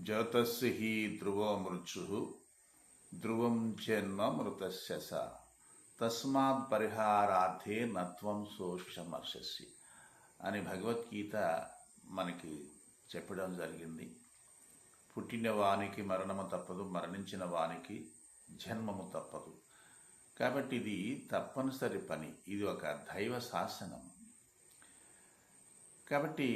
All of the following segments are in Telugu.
జ్యోతస్సు హి ధ్రువో మృత్యు ధ్రువం జన్మ మృతస్య స తస్మాత్ పరిహారార్థే నత్వం శోషమర్షసి అని భగవద్గీత మనకి చెప్పడం జరిగింది. పుట్టిన వానికి మరణము తప్పదు, మరణించిన వానికి జన్మము తప్పదు. కాబట్టి ఇది తప్పనిసరి పని, ఇది ఒక దైవ శాసనం. కాబట్టి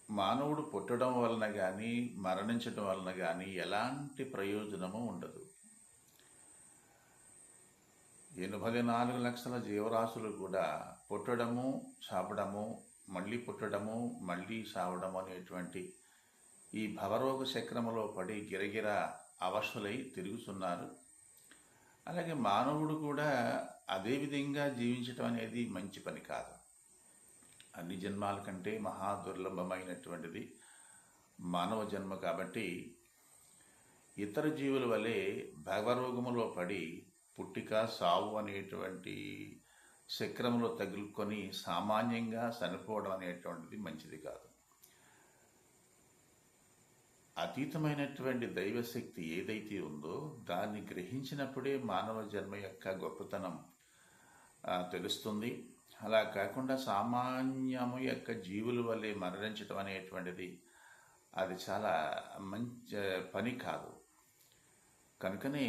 మానవుడు పుట్టడం వలన కానీ మరణించడం వలన కానీ ఎలాంటి ప్రయోజనము ఉండదు. 84 లక్షల జీవరాశులు కూడా పుట్టడము, చావడము, మళ్ళీ పుట్టడము, మళ్ళీ చావడము అనేటువంటి ఈ భవరోగ చక్రములో పడి గిరగిర అవశులై తిరుగుతున్నారు. అలాగే మానవుడు కూడా అదే విధంగా జీవించటం అనేది మంచి పని కాదు. అన్ని జన్మాల కంటే మహా దుర్లభమైనటువంటిది మానవ జన్మ. కాబట్టి ఇతర జీవుల వలె భవరోగములో పడి పుట్టిక సావు అనేటువంటి చక్రములో తగులుకొని సామాన్యంగా చనిపోవడం అనేటువంటిది మంచిది కాదు. అతీతమైనటువంటి దైవశక్తి ఏదైతే ఉందో దాన్ని గ్రహించినప్పుడే మానవ జన్మ యొక్క గొప్పతనం తెలుస్తుంది. అలా కాకుండా సామాన్యము యొక్క జీవుల వల్లే మరణించడం అనేటువంటిది అది చాలా మంచి పని కాదు. కనుకనే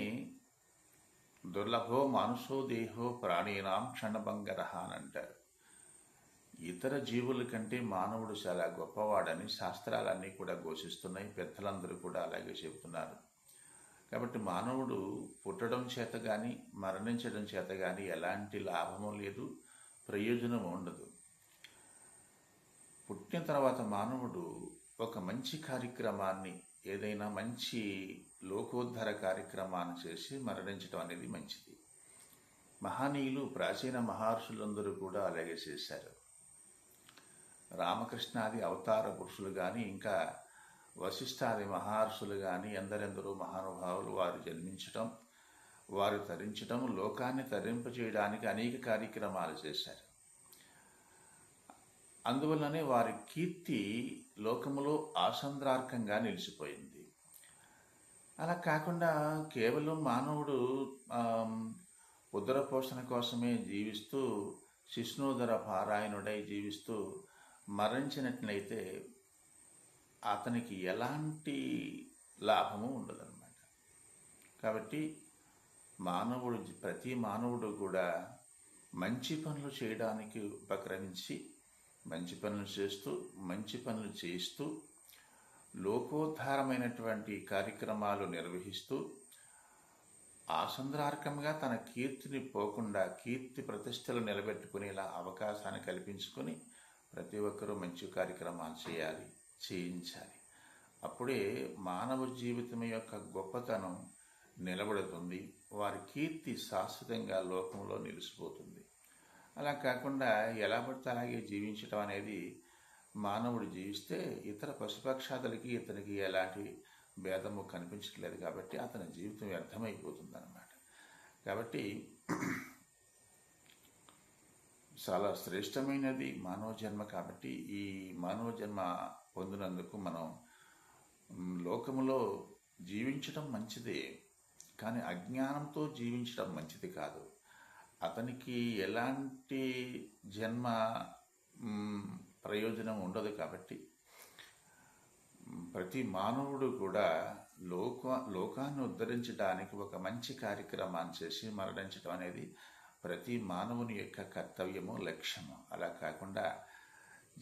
దుర్లభో మానుషో దేహో ప్రాణీనాం క్షణభంగర అని అంటారు. ఇతర జీవుల కంటే మానవుడు చాలా గొప్పవాడని శాస్త్రాలన్నీ కూడా ఘోషిస్తున్నాయి. పెద్దలందరూ కూడా అలాగే చెబుతున్నారు. కాబట్టి మానవుడు పుట్టడం చేత కానీ మరణించడం చేత కానీ ఎలాంటి లాభము లేదు, ప్రయోజనం ఉండదు. పుట్టిన తర్వాత మానవుడు ఒక మంచి కార్యక్రమాన్ని, ఏదైనా మంచి లోకోద్ధర కార్యక్రమాన్ని చేసి మరణించడం అనేది మంచిది. మహనీయులు, ప్రాచీన మహర్షులందరూ కూడా అలాగే చేశారు. రామకృష్ణాది అవతార పురుషులు కానీ, ఇంకా వశిష్ఠాది మహర్షులు కానీ, ఎందరెందరో మహానుభావులు వారు జన్మించటం, వారు తరించటం, లోకాన్ని తరింపచేయడానికి అనేక కార్యక్రమాలు చేశారు. అందువల్లనే వారి కీర్తి లోకములో ఆసంద్రార్కంగా నిలిచిపోయింది. అలా కాకుండా కేవలం మానవుడు ఉదర పోషణ కోసమే జీవిస్తూ శిష్ణోదర పారాయణుడై జీవిస్తూ మరణించినట్లయితే అతనికి ఎలాంటి లాభము ఉండదన్నమాట. కాబట్టి ప్రతి మానవుడు కూడా మంచి పనులు చేయడానికి ఉపక్రమించి మంచి పనులు చేస్తూ, మంచి పనులు చేస్తూ, లోకోద్ధారమైనటువంటి కార్యక్రమాలు నిర్వహిస్తూ ఆసంద్రార్కంగా తన కీర్తిని పోకుండా కీర్తి ప్రతిష్టలు నిలబెట్టుకునేలా అవకాశాన్ని కల్పించుకొని ప్రతి ఒక్కరూ మంచి కార్యక్రమాలు చేయించాలి. అప్పుడే మానవ జీవితం యొక్క గొప్పతనం నిలబడుతుంది. వారి కీర్తి శాశ్వతంగా లోకంలో నిలిచిపోతుంది. అలా కాకుండా ఎలా పడితే అలాగే జీవించటం అనేది, మానవుడు జీవిస్తే ఇతర పశుపక్షాదులకి ఇతనికి ఎలాంటి భేదము కనిపించట్లేదు. కాబట్టి అతని జీవితం వ్యర్థమైపోతుంది అన్నమాట. కాబట్టి చాలా శ్రేష్టమైనది మానవ జన్మ. కాబట్టి ఈ మానవ జన్మ పొందినందుకు మనం లోకములో జీవించడం మంచిదే, కానీ అజ్ఞానంతో జీవించడం మంచిది కాదు. అతనికి ఎలాంటి జన్మ ప్రయోజనం ఉండదు. కాబట్టి ప్రతి మానవుడు కూడా లోకాన్ని ఉద్ధరించడానికి ఒక మంచి కార్యక్రమాన్ని చేసి మరణించడం అనేది ప్రతి మానవుని యొక్క కర్తవ్యము, లక్ష్యము. అలా కాకుండా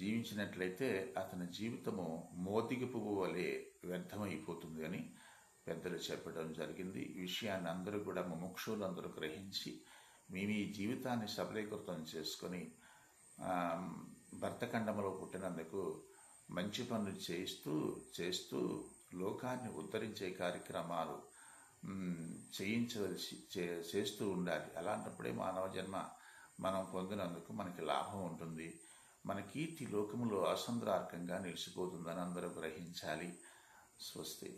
జీవించినట్లయితే అతని జీవితము మోతికి పువ్వు వలె వ్యర్థమైపోతుంది అని పెద్దలు చెప్పడం జరిగింది. ఈ విషయాన్ని అందరూ కూడా ముముక్షులందరూ గ్రహించి మేము ఈ జీవితాన్ని సఫలీకృతం చేసుకొని భర్తఖండంలో పుట్టినందుకు మంచి పనులు చేస్తూ లోకాన్ని ఉద్ధరించే కార్యక్రమాలు చేస్తూ ఉండాలి. అలాంటప్పుడే మానవ జన్మ మనం పొందినందుకు మనకి లాభం ఉంటుంది. మన కీర్తి లోకములో అసంద్రార్కంగా నిలిచిపోతుందని అందరూ గ్రహించాలి. స్వస్తి.